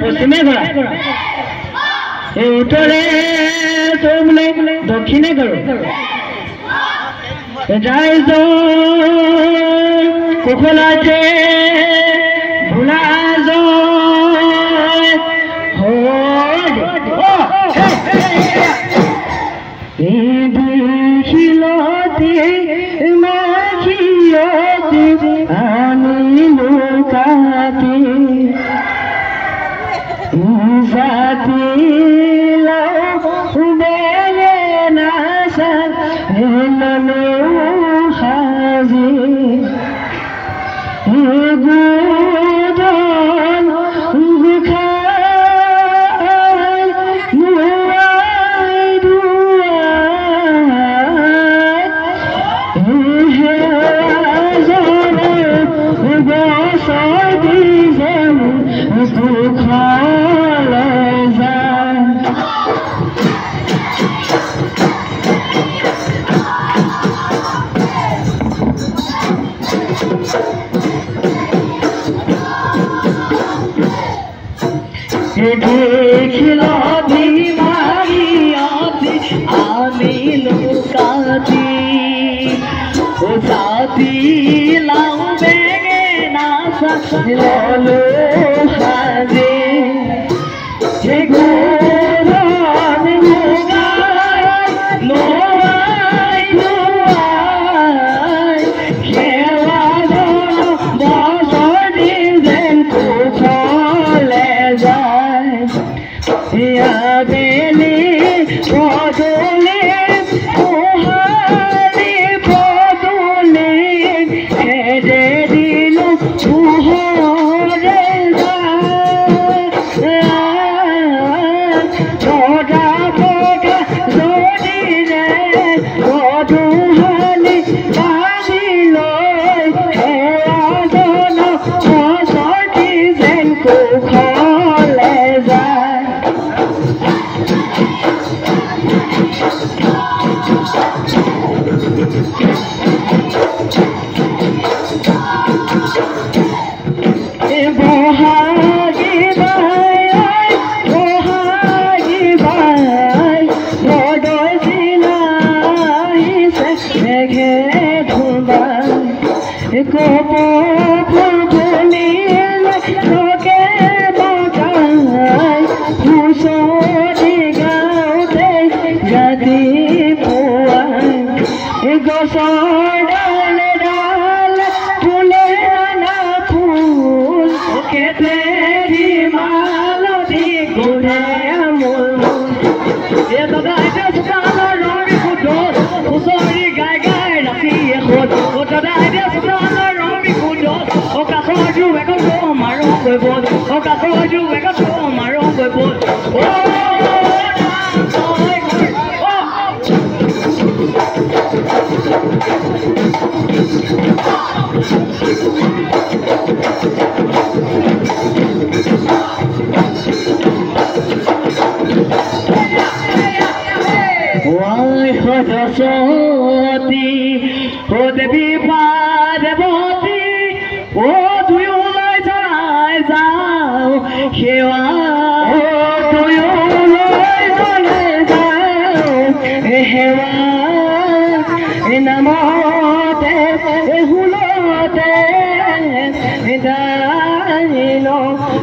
पश्चिमे गड़ा उत्तरे तो बोले दक्षिणे करो कुखला भुला Here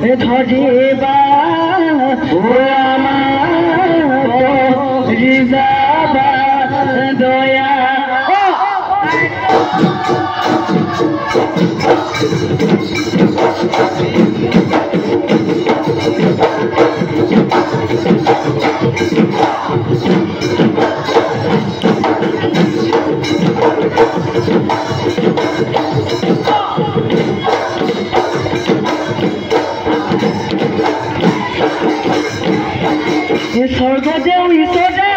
ধরিবা আমার যাবা দয়া স্বর্গদেউ ঈশ্বরে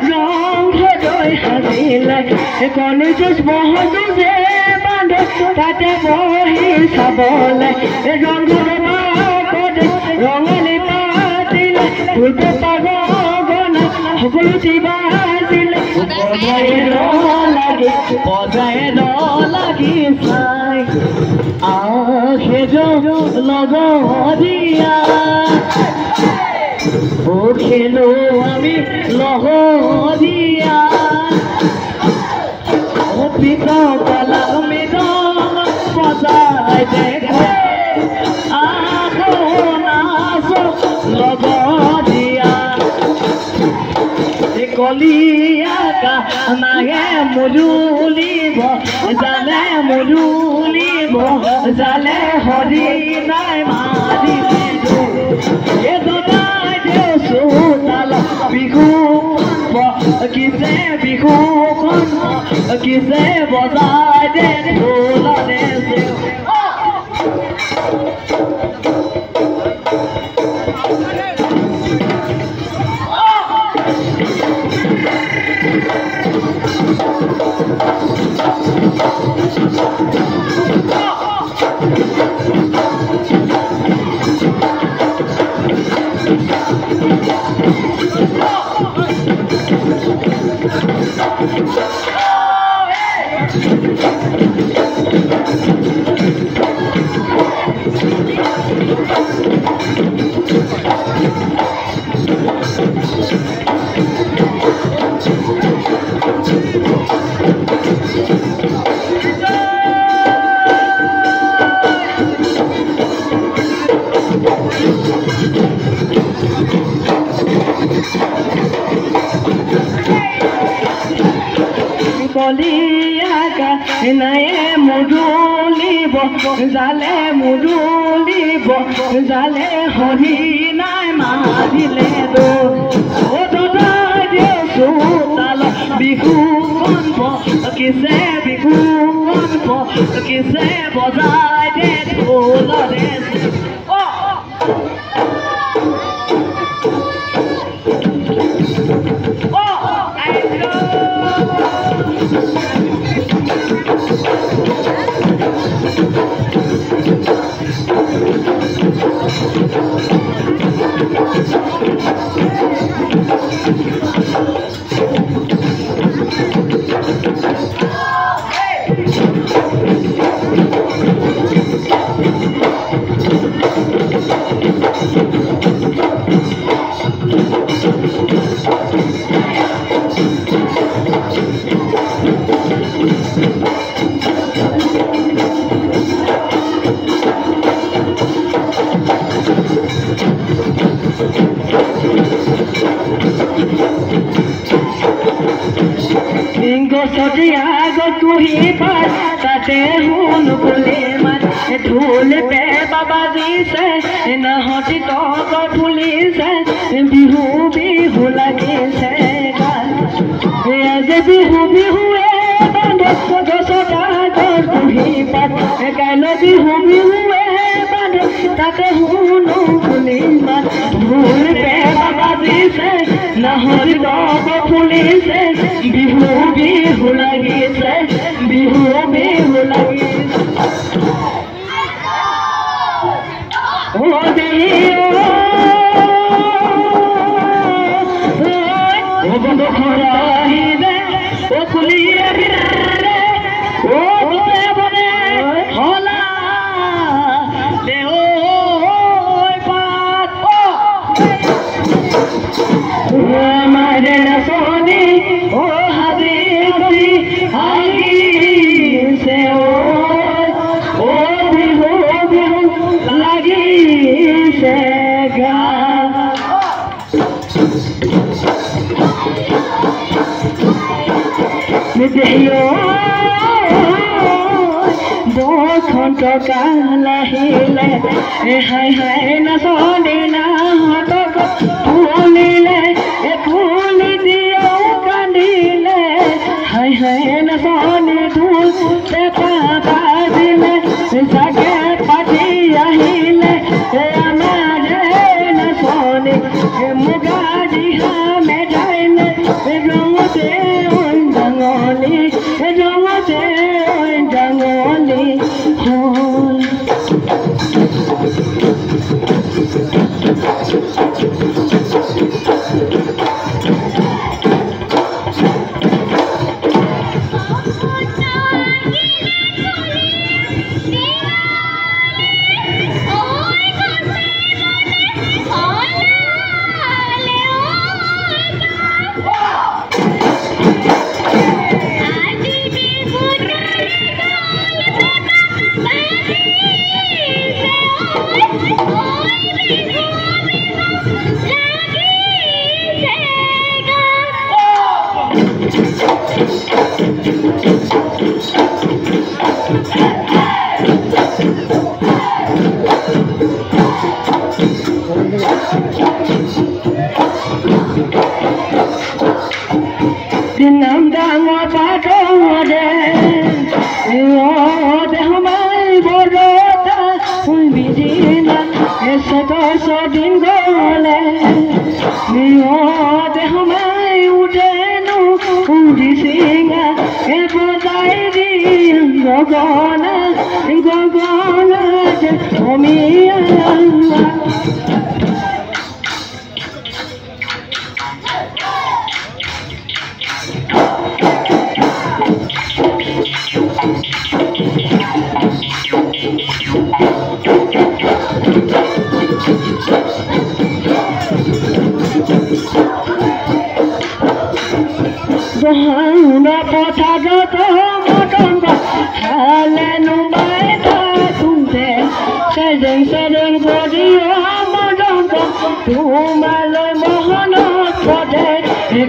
রং হৃদয় হাজিলে কণিজুষ মহজুষে বান্ধে তাতে বহি চাবলে ৰংঘৰৰ পদে ৰঙালী পাতিলে ফুলতে পাগল সকলো দিবা দিলে বজাই লাগি চাই সেজ লগৰীয়া ও খেলো আমি লহরিয়া ও পিতা কলা মৃদং বজাই দেখে আহো নাচো লগরিয়া কলিয়া নাহে মুৰুলিব জালে মুৰুলিব জালে হৰি নাই মাৰি বিহু কিছে বিহু কিছে বজাই দে ঢোলনে কলিয়াকা নায়ে মুৰুলিব জালে মুৰুলিব জালে হৰি নাই মাৰিলে দোতাল বিহু কনব কিছে বিহু কনব কিছে বজাই দে ঢোলনে গছতে আগত কুহি পাত তাতে শুন বুলি মাত ঢোল পে বাবা দিছে নহতি তক ফুলিছে বিহু বিহু লাগিছে আজি বিহু বিহুৱে বান্ধে গছত আগত কুহি পাত গাইলে বিহু বিহুৱে বান্ধে তাতে শুন বুলি মাত ঢোল পে বাবা দিছে নহতি তক ফুলিছে বিহু বিহু লাগিছে বিহু বিহু লাগিছে ও বন্ধু খৰাহিলে ও কুলিয়ে বিৰালে ও বনে বনে হলা দে ঐ পাত ও মাৰে নাচনি ও হাজি গলি আহিছে ও বিহু বিহু লাগ বসন্ত কাল আহিলে হাই হাই নাচনি নাহতক ফুলিলে ফুলি দিও কান্দিলে হাই হাই নাচনি ঢোল পেঁপা বাজিলে চাগে পাতি আহিলে আমাৰ নাচনি মুগা দিহা মেঠাইলে ৰঙতে ডাঙলি ৰঙতে ডাঙলি হ'ল নাম ডাঙৰ পাতৰে দেহমাই বৰতা বিদিনা ছদিন গলে দেহমাই উঠেনো দিছিঙা বজাই দি গগনা গগনা অমিয়া Dohana potato motonga halenu baita tunte sedeng godio motonga tumalo mohana pode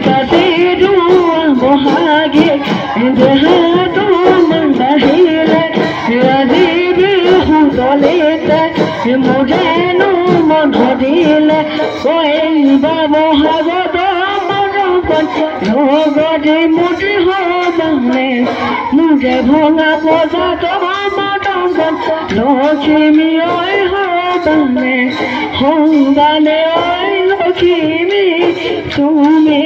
kasidu mohage dehatu mandahile razibi hudolete mudenu mondile koiba mohagodo লগতে মুঠি হবানে মুঠে ভঙা পজাত মতংগন লক্ষ্মী ঐ হবানে হবানে ঐ লক্ষ্মী তুমি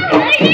Oh,